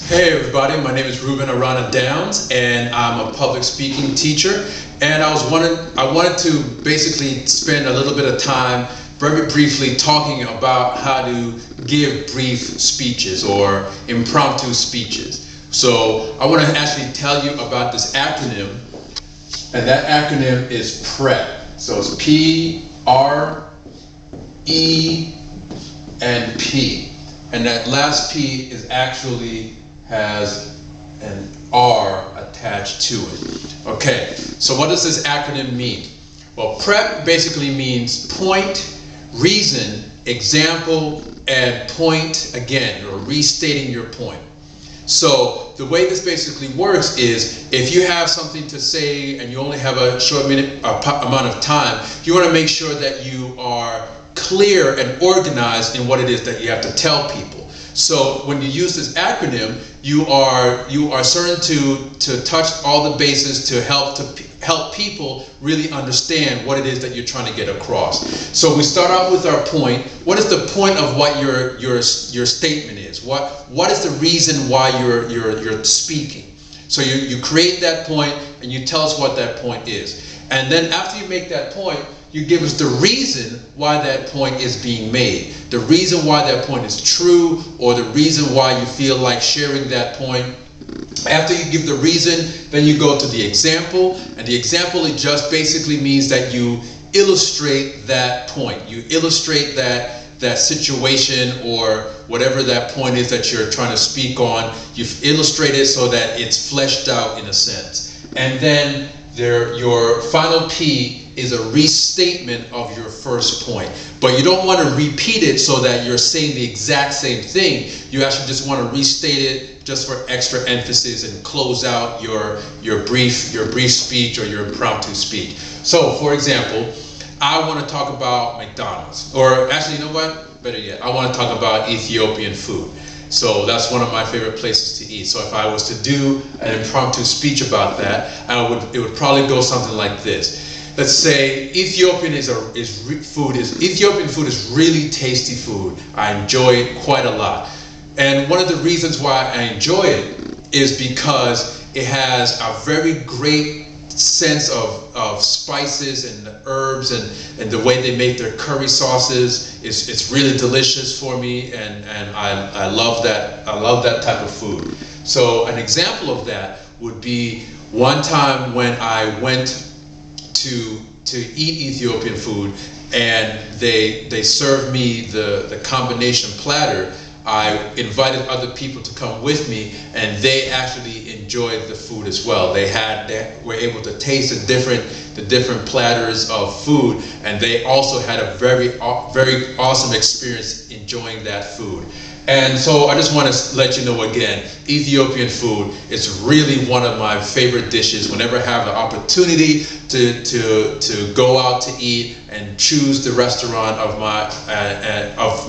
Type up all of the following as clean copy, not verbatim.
Hey everybody, my name is Ruben Arana Downs and I'm a public speaking teacher, and I wanted to basically spend a little bit of time very briefly talking about how to give brief speeches or impromptu speeches. So I want to actually tell you about this acronym, and that acronym is PREP. So it's P-R-E and P, and that last P is actually has an R attached to it. Okay, so what does this acronym mean? Well, PREP basically means point, reason, example, and point again, or restating your point. So the way this basically works is if you have something to say and you only have a short amount of time, you want to make sure that you are clear and organized in what it is that you have to tell people. So when you use this acronym, you are certain to touch all the bases to help people really understand what it is that you're trying to get across. So we start out with our point. What is the point of what your statement is? What is the reason why you're speaking? So you create that point and you tell us what that point is. And then after you make that point, you give us the reason why that point is being made, the reason why that point is true, or the reason why you feel like sharing that point. After you give the reason, then you go to the example, and the example, it just basically means that you illustrate that point. You illustrate that situation or whatever that point is that you're trying to speak on. You've illustrated so that it's fleshed out in a sense. And then your final P is a restatement of your first point. But you don't want to repeat it so that you're saying the exact same thing. You actually just want to restate it just for extra emphasis and close out your brief speech or your impromptu speech. So for example, I want to talk about McDonald's, or actually, you know what? Better yet, I want to talk about Ethiopian food. So that's one of my favorite places to eat. So if I was to do an impromptu speech about that, it would probably go something like this. Let's say Ethiopian food is really tasty food. I enjoy it quite a lot. And one of the reasons why I enjoy it is because it has a very great sense of spices and the herbs and the way they make their curry sauces. It's really delicious for me, and I love that type of food. So an example of that would be one time when I went to eat Ethiopian food and they served me the combination platter. I invited other people to come with me, and they actually enjoyed the food as well. They were able to taste the different platters of food, and they also had a very awesome experience enjoying that food. And so I just want to let you know again, Ethiopian food is really one of my favorite dishes. Whenever I have the opportunity to go out to eat and choose the restaurant of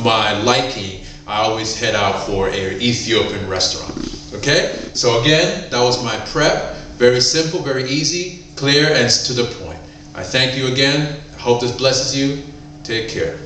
my liking, I always head out for an Ethiopian restaurant. Okay? So again, that was my prep. Very simple, very easy, clear, and to the point. I thank you again. I hope this blesses you. Take care.